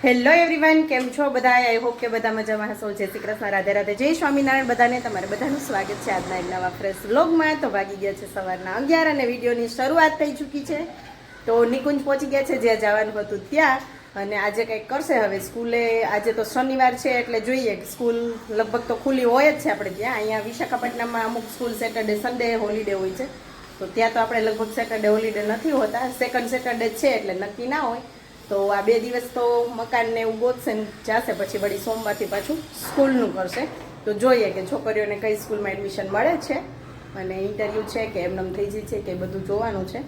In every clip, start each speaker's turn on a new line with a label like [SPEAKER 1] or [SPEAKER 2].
[SPEAKER 1] Hello everyone, કેમ છો બધા? આઈ હોપ કે બધા મજામાં હશો. જય શ્રી કૃષ્ણ, રાધે રાધે, જય સ્વામિનારાયણ. બધાને તમારે બધાનું સ્વાગત છે આજના એક નવા ફ્રેશ વ્લોગમાં. તો વાગી ગયા છે સવારના 11 અને વિડીયોની શરૂઆત થઈ ચૂકી છે. તો નિકુંજ પહોંચી ગયા છે જ્યાં જવાનું હતું ત્યાં, અને આજે કંઈક કરશે હવે સ્કૂલે. આજે તો શનિવાર છે એટલે જોઈએ સ્કૂલ લગભગ તો ખુલ્લી હોય જ છે આપણે ત્યાં. અહીંયા વિશાખાપટ્ટનમમાં અમુક સ્કૂલ સેટરડે સન્ડે હોલિડે હોય છે, તો ત્યાં તો આપણે લગભગ સેટરડે હોલિડે નથી હોતા. સેકન્ડ સેટરડે છે એટલે નક્કી ના હોય. તો આ 2 દિવસ તો મકાનને એવું ગોતશે ને જશે, પછી વળી સોમવારથી પાછું સ્કૂલનું કરશે. તો જોઈએ કે છોકરીઓને કઈ સ્કૂલમાં એડમિશન મળે છે, અને ઇન્ટરવ્યૂ છે કે એમનેમ થઈ જાય છે કે બધું જોવાનું છે.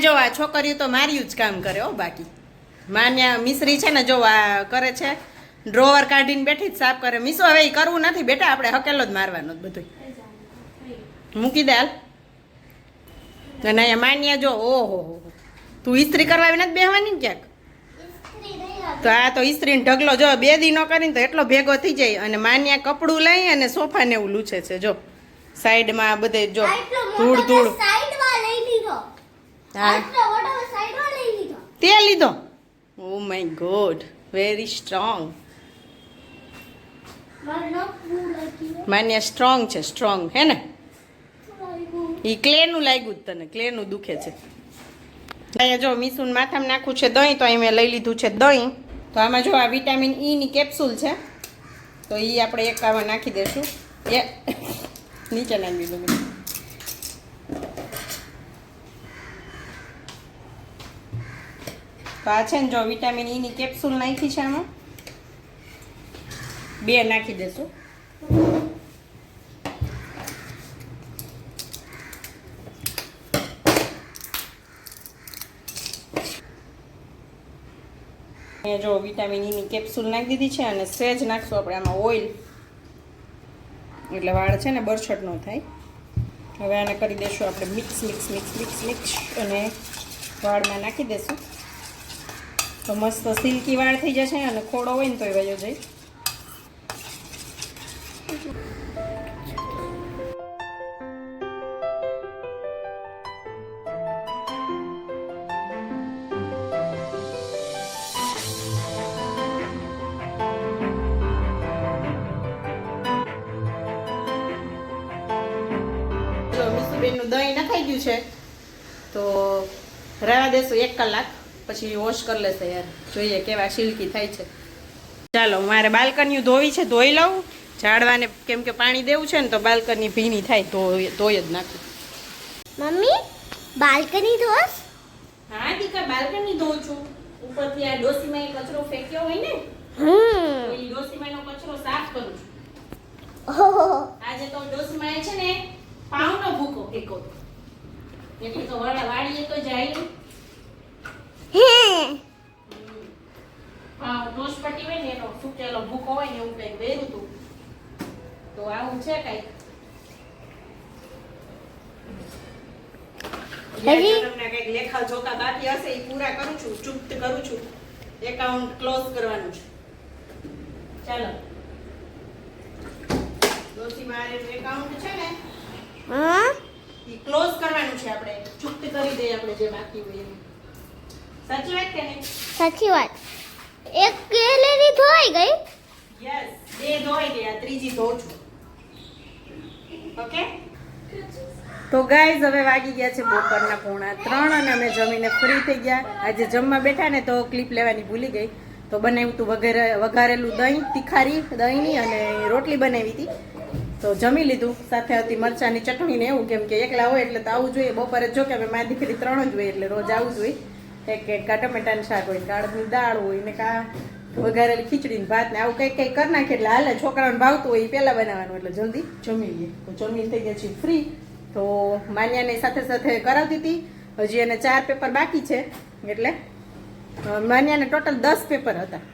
[SPEAKER 1] જો આ છોકરીઓ તો માર્યું જ કામ કરે હો. બાકી માન્યા મિશ્રી છે ને, જો આ કરે છે, ડ્રોવર કાઢીને બેઠી જ સાફ કરે. મીસો હવે એ કરવું નથી બેટા, આપણે હકેલો જ મારવાનો જ બધું. મૂકી દે હાલ. અને અહીંયા માન્યા જો, ઓહો તું ઇસ્ત્રી કરવા આવી નથી બેહવાની ને ક્યાંક? તો આ તો ઇસ્ત્રીને ઢગલો જો 2 દી ન કરીને તો એટલો ભેગો થઈ જાય. અને માન્યા કપડું લઈ અને સોફાને એવું લૂછે છે. જો સાઈડમાં બધે જો ધૂળ ધૂળ. હા તે લીધો. Oh my god, very strong. માન્યા સ્ટ્રોંગ છે, સ્ટ્રોંગ હે ને? એ ક્લેનું લાગ્યું તને, ક્લેનું દુખે છે. અહીંયા જો મીસુન માથામાં નાખવું છે દહીં, તો અહીં મેં લઈ લીધું છે દહીં. તો આમાં જો આ વિટામિન ઈની કેપ્સ્યુલ છે, તો એ આપણે એક આમાં નાખી દઈશું. એ નીચે નાખી દીધું. તો આ છે ને જો વિટામિન ઈની કેપ્સ્યુલ નાખી છે, આમાં 2 નાખી દઈશું. જો વિટામિન ઈની કેપ્સ્યુલ નાખી દીધી છે, અને સહેજ નાખશું આપણે આમાં ઓઇલ, એટલે વાળ છે ને બરછટ ન થાય. હવે આને કરી દઈશું આપણે mix mix mix mix mix, અને વાળમાં નાખી દઈશું. તો મસ્ત સિલ્કી વાળ થઈ જશે, અને ખોડો હોય ને તો એ વયો જાય. બેનનું દહીં નખાઈ ગયું છે, તો રહેવા દેશું 1 કલાક, પછી વોશ કરી લેશે યાર. જોઈએ કેવા સિલ્કી થાય છે. ચાલો મારે બાલ્કની ધોવી છે, ધોઈ લઉં. ઝાડવાને કેમ કે પાણી દેવું છે ને, તો બાલ્કની ભીની થાય તો ધોઈ જ નાખું.
[SPEAKER 2] Mummy balcony those?
[SPEAKER 1] હા દીકા, બાલ્કની ધોઉં છું. ઉપરથી આ ડોસીમાં કચરો ફેંક્યો હોય ને, તો એ ડોસીમાંનો કચરો સાફ કરું છું. આજે તો ડોસીમાં છે ને પાઉનો ભૂકો ફેંકો, એટલે તો વાડીએ તો જાય. હા, ટોસપટ્ટી હોય ને એનો સૂકેલો ભૂકો હોય ને એવું કંઈક વેરું હતું. તો આવું છે કંઈક. તમને કંઈક લેખા જોતા બાકી હશે એ પૂરા કરું છું, ચૂકત કરું છું. એકાઉન્ટ ક્લોઝ કરવાનું છે. ચાલો દોસ્તી મારે એકાઉન્ટ છે ને, ઈ ક્લોઝ કરવાનું છે. આપણે ચૂકત કરી દઈએ આપણે જે બાકી હોય એનું. સાચી વાત કે નહીં?
[SPEAKER 2] સાચી વાત. એક ગેલેરી ધોઈ ગઈ.
[SPEAKER 1] યસ, 2 ધોઈ ગયા, ત્રીજી ધોઉં છું. ઓકે. તો ગાઈઝ હવે વાગી ગયા છે બપોરના 2:45, અને અમે જમીને ફ્રી થઈ ગયા. આજે જમવા બેઠા ને તો ક્લિપ લેવાની ભૂલી ગઈ. તો બનાવ્યું હતું વઘારેલું દહીં, તીખારી દહીંની, અને રોટલી બનાવી હતી. તો જમી લીધું. સાથે હતી મરચાંની ચટણી ને એવું, કેમ કે એકલા હોય એટલે તો આવું જોઈએ. બપોરે જો કે અમે મારી દીકરી 3 જ હોય એટલે રોજ આવું જોઈએ. એક કા ટમેટાનું શાક હોય, કાળની દાળ હોય, ને કા વઘારેલી ખીચડી ને ભાત ને આવું કંઈક કંઈક કરી નાખીએ એટલે હાલે. છોકરાઓને ભાવતું હોય એ પહેલાં બનાવવાનું, એટલે જલ્દી જમી લઈએ. તો જમી થઈ ગયા છીએ ફ્રી. તો માન્યાને સાથે સાથે કરાવતી હતી. હજી એને 4 પેપર બાકી છે, એટલે માન્યાને ટોટલ 10 પેપર હતા,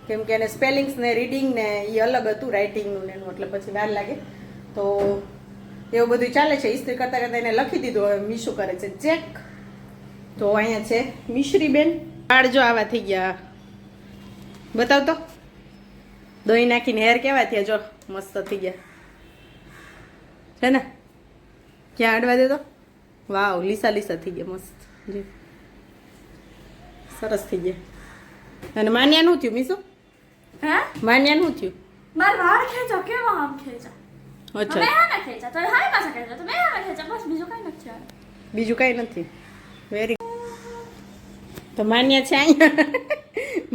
[SPEAKER 1] કેમ કે એને સ્પેલિંગ્સ ને રીડિંગ ને એ અલગ હતું, રાઇટિંગનું ને એનું, એટલે પછી વાર લાગે. તો એવું બધું ચાલે છે. ઇસ્ત્રી કરતાં કરતાં એને લખી દીધું. હવે મીશું કરે છે ચેક. તો અહીંયા છે મિશ્રીબેન. વાળ જો આવા થઈ ગયા, બતાવ તો. દહીં નાખીને હેર કેવા થયા, જો મસ્ત થઈ ગયા છે ને. ક્યાં અડવા દે તો. વાવ, લીસા લીસા થઈ ગયા, મસ્ત જી, સરસ થઈ ગયા. અને માન્યાનું થયું મીસુ
[SPEAKER 3] હે
[SPEAKER 1] માન્યાનું થયું
[SPEAKER 3] માર વાળ ખેંચો કેવા આમ ખેંચા
[SPEAKER 1] અચ્છા
[SPEAKER 3] મેં હાને ખેંચા તો હાય પાછા ખેંચા તો મેં હાને ખેંચા બસ બીજું કઈ નથી આવે
[SPEAKER 1] બીજું કઈ નથી વેરી તો માન્ય છે અહીંયા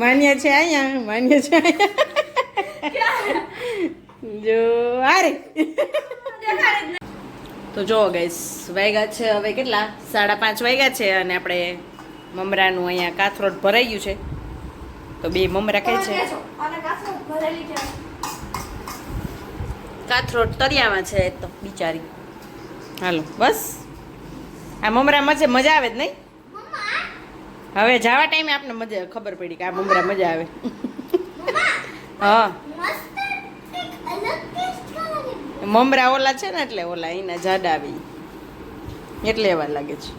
[SPEAKER 1] માન્ય છે અહીંયા માન્ય છે અહીંયા જો આરે તો જો ગાઈસ વાગ્યા છે હવે કેટલા 5:30 વાગ્યા છે અને આપણે મમરાનું અહીંયા કાથરોટ ભરાઈ ગયું છે તો બે મમરા ખાય છે
[SPEAKER 3] અને કાસો ભરેલી છે
[SPEAKER 1] કાથરોટ તરિયામાં છે તો બિચારી હાલો બસ આ મમરા મજા આવે જ નહીં હવે જવા ટાઈમે આપણે મજા ખબર પડી કે આ મમરા મજા આવે હા
[SPEAKER 2] મસ્ત એક અલગ ટેસ્ટ લાગે
[SPEAKER 1] મમરા ઓલા છે ને એટલે ઓલા એના જાડા આવી એટલે એવા લાગે છે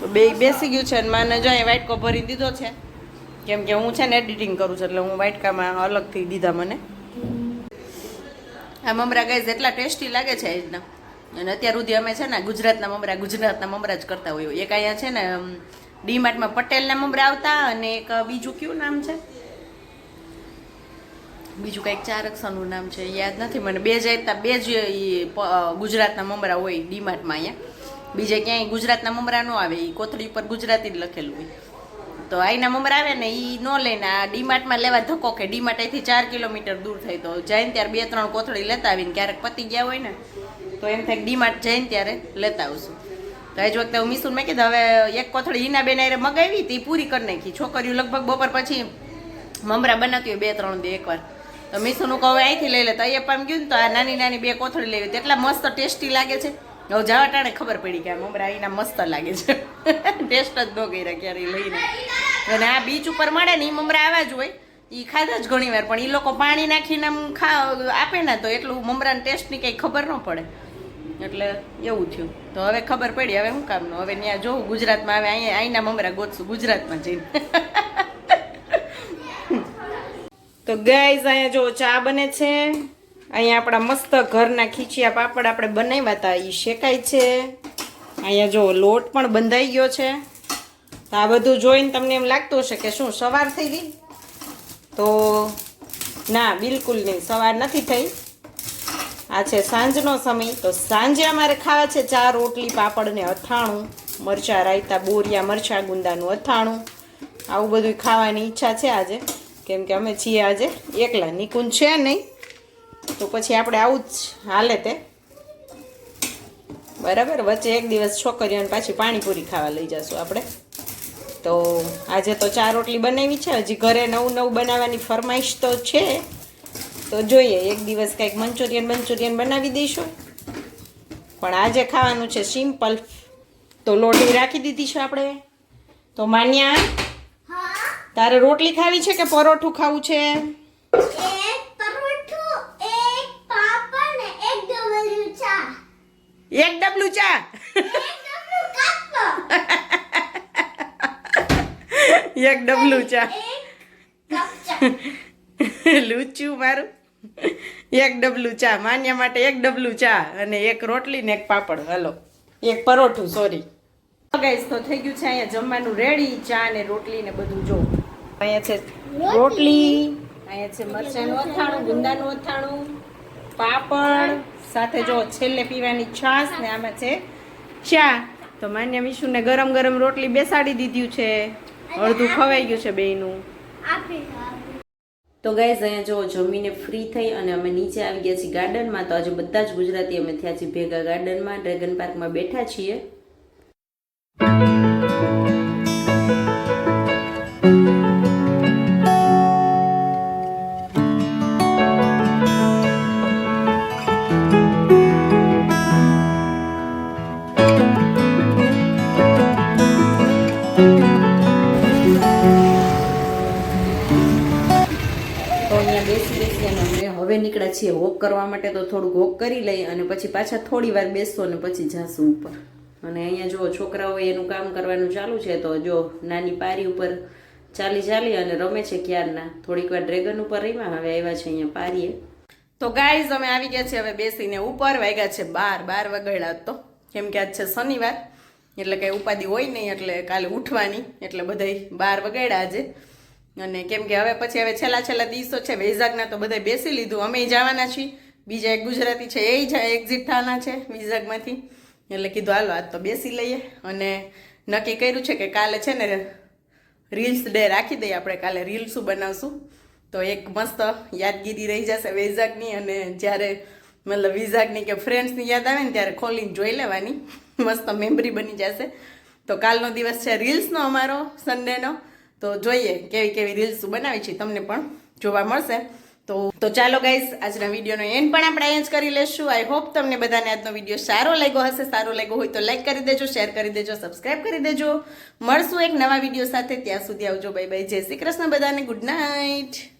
[SPEAKER 1] તો બે બેસી ગયું છે અને માને જો અહીં વાટકો ભરી દીધો છે કેમ કે હું છે ને એડિટિંગ કરું છું એટલે હું વાટકામાં અલગથી દીધા મને આ મમરા ગાઈઝ એટલા ટેસ્ટી લાગે છે આજના અને અત્યાર સુધી અમે છે ને ગુજરાતના મમરા જ કરતા હોઈએ એક અહીંયા છે ને ડીમાર્ટમાં પટેલના મમરા આવતા અને એક બીજું કયું નામ છે બીજું કંઈક 4 અક્ષરનું નામ છે યાદ નથી મને બે જ ગુજરાતના મમરા હોય ડીમાર્ટમાં અહીંયા બીજે ક્યાંય ગુજરાતના મમરા ન આવે એ કોથળી ઉપર ગુજરાતી જ લખેલું હોય તો અહીંના મમરા આવે ને એ ન લઈને આ ડીમાર્ટમાં લેવા ધક્કો કે ડીમાર્ટ અહીંથી 4 કિલોમીટર દૂર થાય તો જઈને ત્યારે 2-3 કોથળી લેતા આવીને ક્યારેક પતી ગયા હોય ને તો એમ થાય ડીમાર્ટ જઈને ત્યારે લેતા આવશું તો એ જ વખતે હું મીસુને મેં કીધું હવે એક કોથળી હિના બેન આરે મગાવી તે પૂરી કરી નાખી છોકરીઓ લગભગ બપોર પછી મમરા બનાવતી હોય 2-3 દે એકવાર તો મીસુનું કહું હવે અહીંથી લઈ લે તો અહીંયા પણ ગયું ને તો આ નાની 2 કોથળી લેવી તો એટલા મસ્ત ટેસ્ટી લાગે છે હવે જવા ટાણે ખબર પડી કે આ મમરા અહીંના મસ્ત લાગે છે ટેસ્ટ જ ન કર્યા ક્યારે લઈને અને આ બીચ ઉપર મળે ને એ મમરા આવા જ હોય એ ખાધા જ ઘણી વાર પણ એ લોકો પાણી નાખીને આમ આપે ને તો એટલું મમરાના ટેસ્ટની કંઈ ખબર ન પડે એટલે એવું થયું તો હવે ખબર પડી હવે શું કામનું હવે ત્યાં જોઉં ગુજરાતમાં આવે અહીંયા અહીંના મમરા ગોતશું ગુજરાતમાં જઈને તો ગાઈઝ અહીંયા જો ચા બને છે અહીંયા આપણા મસ્ત ઘરના ખીચિયા પાપડ આપણે બનાવ્યા હતા એ શેકાય છે અહીંયા જો લોટ પણ બંધાઈ ગયો છે તો આ બધું જોઈને તમને એમ લાગતું હશે કે શું સવાર થઈ ગઈ તો ના બિલકુલ નહીં સવાર નથી થઈ આ છે સાંજનો સમય તો સાંજે અમારે ખાવા છે ચા રોટલી પાપડ ને અથાણું મરચાં રાયતા બોરિયા મરચાં ગુંદાનું અથાણું આવું બધું ખાવાની ઈચ્છા છે આજે કેમ કે અમે છીએ આજે એકલા નિકુંજ છે નહીં તો પછી આપણે આવું જ હાલે તે બરાબર વચ્ચે એક દિવસ છોકરીઓને પાછી પાણીપુરી ખાવા લઈ જશું આપણે તો આજે તો ચા રોટલી બનાવી છે હજી ઘરે નવું બનાવવાની ફરમાઈશ તો છે તો જોઈએ એક દિવસ કંઈક મંચુરિયન બનાવી દઈશું પણ આજે ખાવાનું છે સિમ્પલ તો લોટી રાખી દીધી છે આપણે તો માન્યા તારે રોટલી ખાવી છે કે પરોઠું ખાવું છે
[SPEAKER 2] એક પરોઠું એક પાપડ ને એક ડબલું ચા
[SPEAKER 1] એક ડબલું ચા એક ડબલું ચા લૂચું મારું એક ડબલું ચા માન્યા માટે એક ડબલું ચા અને એક રોટલી ને એક પાપડ હલો એક પરોઠું સોરી ગાઈસ તો થઈ ગયું છે અહીંયા જમવાનું રેડી ચા ને રોટલી ને બધું જો અહીંયા છે રોટલી અહીંયા છે મરચાંનું અથાણું ગુંદાનું અથાણું પાપડ સાથે જો છેલ્લે પીવાની છાશ ને આમાં છે ચા તો માન્યા મીશુને ગરમ ગરમ રોટલી બેસાડી દીધું છે અડધું ખવાઈ ગયું છે બેયનું તો ગાઈઝ અહીંયા જો જમીને ફ્રી થઈ અને અમે નીચે આવી ગયા છીએ ગાર્ડનમાં તો આજે બધા જ ગુજરાતી અમે થયા છીએ ભેગા ગાર્ડનમાં ડ્રેગન પાર્કમાં બેઠા છીએ હવે નીકળ્યા છીએ વોક કરવા માટે તો થોડુંક વોક કરી લઈએ અને પછી પાછા થોડી વાર બેસતો અને પછી જાશું ઉપર અને અહીંયા જો છોકરાઓ એનું કામ કરવાનું ચાલુ છે તો જો નાની પારી ઉપર ચાલી અને રમે છે ક્યારના થોડીક વાર ડ્રેગન ઉપર રમ્યા હવે આવ્યા છે અહીંયા પારીએ તો ગાઈઝ અમે આવી ગયા છે હવે બેસીને ઉપર વાગ્યા છે 12 વાગ્યા તો કેમ કે આજ છે શનિવાર એટલે કંઈ ઉપાધિ હોય નહીં એટલે કાલે ઉઠવાની એટલે બધાય 12 વાગ્યા આજે અને કેમ કે હવે પછી હવે છેલ્લા દિવસો છે વૈઝાગના તો બધા બેસી લીધું, અમે જવાના છીએ, બીજા એક ગુજરાતી છે એ એક્ઝિટ થવાના છે વૈઝાગમાંથી, એટલે કીધું હાલો આજ તો બેસી લઈએ. અને નક્કી કર્યું છે કે કાલે છે ને રીલ્સ ડે રાખી દઈએ આપણે, કાલે રીલ્સું બનાવશું તો એક મસ્ત યાદગીરી રહી જશે વૈઝાગની. અને જ્યારે મતલબ વૈઝાગની કે ફ્રેન્ડ્સની યાદ આવે ને ત્યારે ખોલીને જોઈ લેવાની, મસ્ત મેમરી બની જશે. તો કાલનો દિવસ છે રીલ્સનો અમારો સન્ડેનો, તો જોઈએ કેવી કેવી રીલ્સ બનાવી છે તમને પણ જોવા મળશે. તો ચાલો ગાઈઝ, આજના વિડીયોનો એન્ડ પણ આપણે અહીંયા જ કરી લેશું. આઈ હોપ તમને બધાને આજનો વિડીયો સારો લાગ્યો હશે. સારો લાગ્યો હોય તો લાઈક કરી દેજો, શેર કરી દેજો, સબસ્ક્રાઈબ કરી દેજો. મળશું એક નવા વિડીયો સાથે, ત્યાં સુધી આવજો, બાય બાય, જય શ્રી કૃષ્ણ બધાને, ગુડ નાઇટ.